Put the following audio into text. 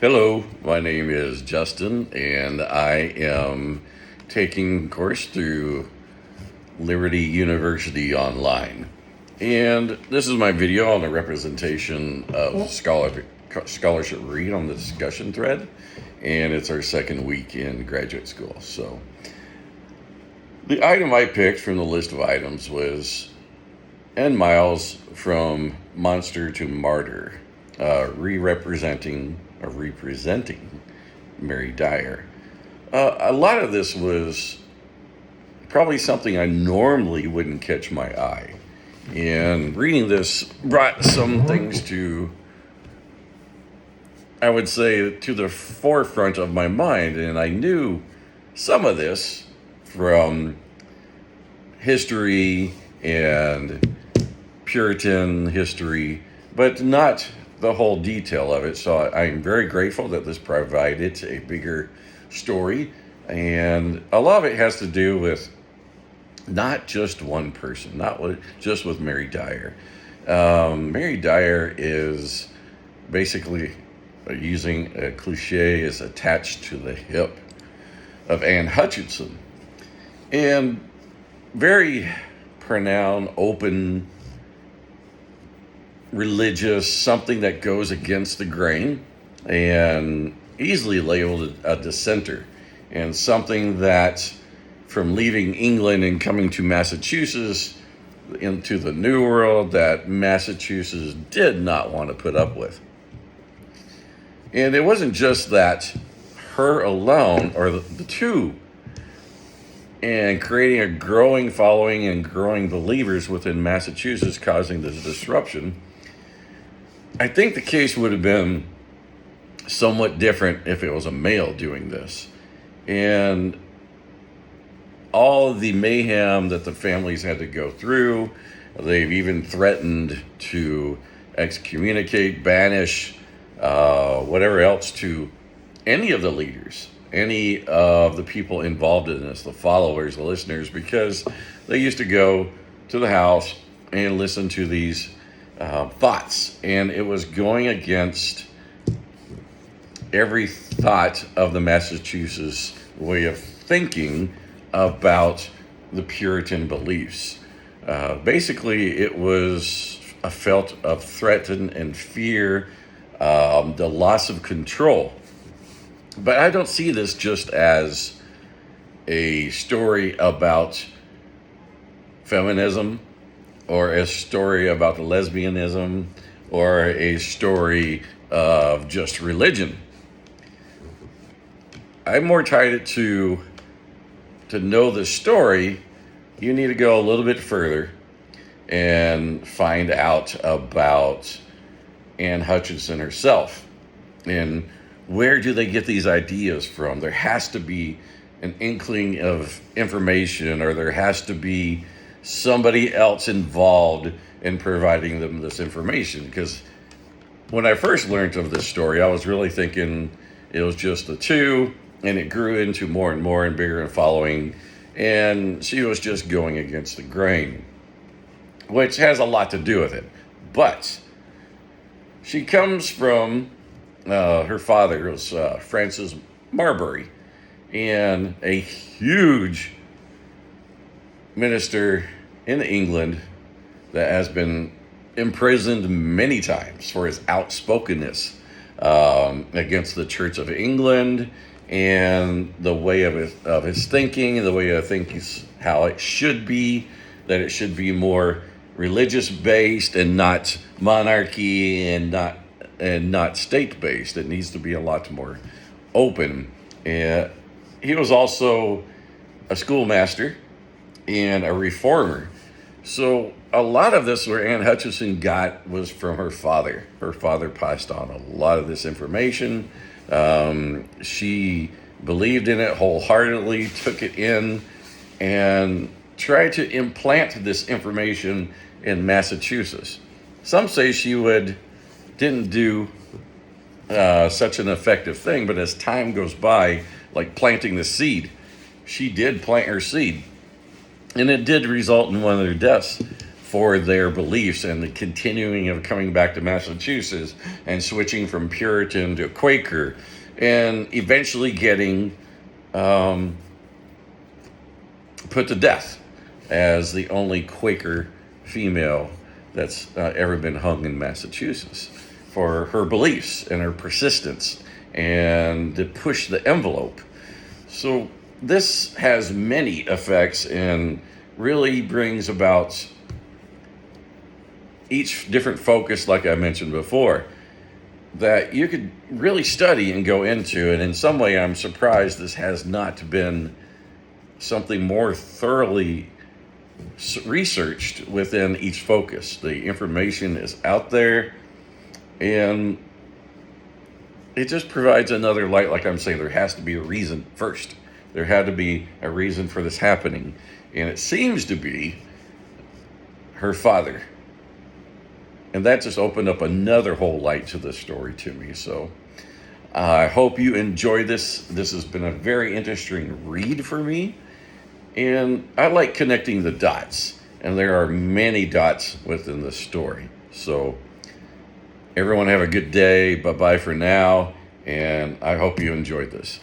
Hello, my name is Justin, and I am taking a course through Liberty University online. And this is my video on the representation of scholarship read on the discussion thread, and it's our second week in graduate school. So the item I picked from the list of items was N. Miles from Monster to Martyr, representing Mary Dyer. A lot of this was probably something I normally wouldn't catch my eye. And reading this brought some things I would say, to the forefront of my mind. And I knew some of this from history and Puritan history, but not the whole detail of it. So I'm very grateful that this provided a bigger story. And a lot of it has to do with not just one person, just with Mary Dyer. Mary Dyer is basically, using a cliche, is attached to the hip of Anne Hutchinson. And very pronounced, open, religious, something that goes against the grain, and easily labeled a dissenter, and something that, from leaving England and coming to Massachusetts into the New World, that Massachusetts did not want to put up with. And it wasn't just that her alone, or the two, and creating a growing following and growing believers within Massachusetts, causing this disruption. I think the case would have been somewhat different if it was a male doing this. And all of the mayhem that the families had to go through, they've even threatened to excommunicate, banish, whatever else, to any of the leaders, any of the people involved in this, the followers, the listeners, because they used to go to the house and listen to these thoughts, and it was going against every thought of the Massachusetts way of thinking about the Puritan beliefs. Basically, it was a felt of threat and fear, the loss of control. But I don't see this just as a story about feminism, or a story about the lesbianism, or a story of just religion. I'm more tied it to know the story. You need to go a little bit further and find out about Anne Hutchinson herself. And where do they get these ideas from? There has to be an inkling of information, or there has to be somebody else involved in providing them this information. Because when I first learned of this story, I was really thinking it was just the two, and it grew into more and more and bigger and following, and she was just going against the grain, which has a lot to do with it. But she comes from, her father was Francis Marbury, and a huge minister in England that has been imprisoned many times for his outspokenness against the Church of England, and the way of his thinking, and the way of thinking, how it should be, that it should be more religious based and not monarchy, and not state based. It needs to be a lot more open. And he was also a schoolmaster and a reformer. So a lot of this where Anne Hutchinson got was from her father. Her father passed on a lot of this information. She believed in it wholeheartedly, took it in, and tried to implant this information in Massachusetts. Some say she didn't do such an effective thing, but as time goes by, like planting the seed, she did plant her seed, and it did result in one of their deaths for their beliefs and the continuing of coming back to Massachusetts and switching from Puritan to Quaker and eventually getting put to death as the only Quaker female that's ever been hung in Massachusetts for her beliefs and her persistence and to push the envelope. So this has many effects and really brings about each different focus, like I mentioned before, that you could really study and go into. And in some way, I'm surprised this has not been something more thoroughly researched within each focus. The information is out there, and it just provides another light. Like I'm saying, there has to be a reason first. There had to be a reason for this happening, and it seems to be her father. And that just opened up another whole light to the story to me. So I hope you enjoy this. This has been a very interesting read for me. And I like connecting the dots. And there are many dots within the story. So everyone have a good day. Bye-bye for now. And I hope you enjoyed this.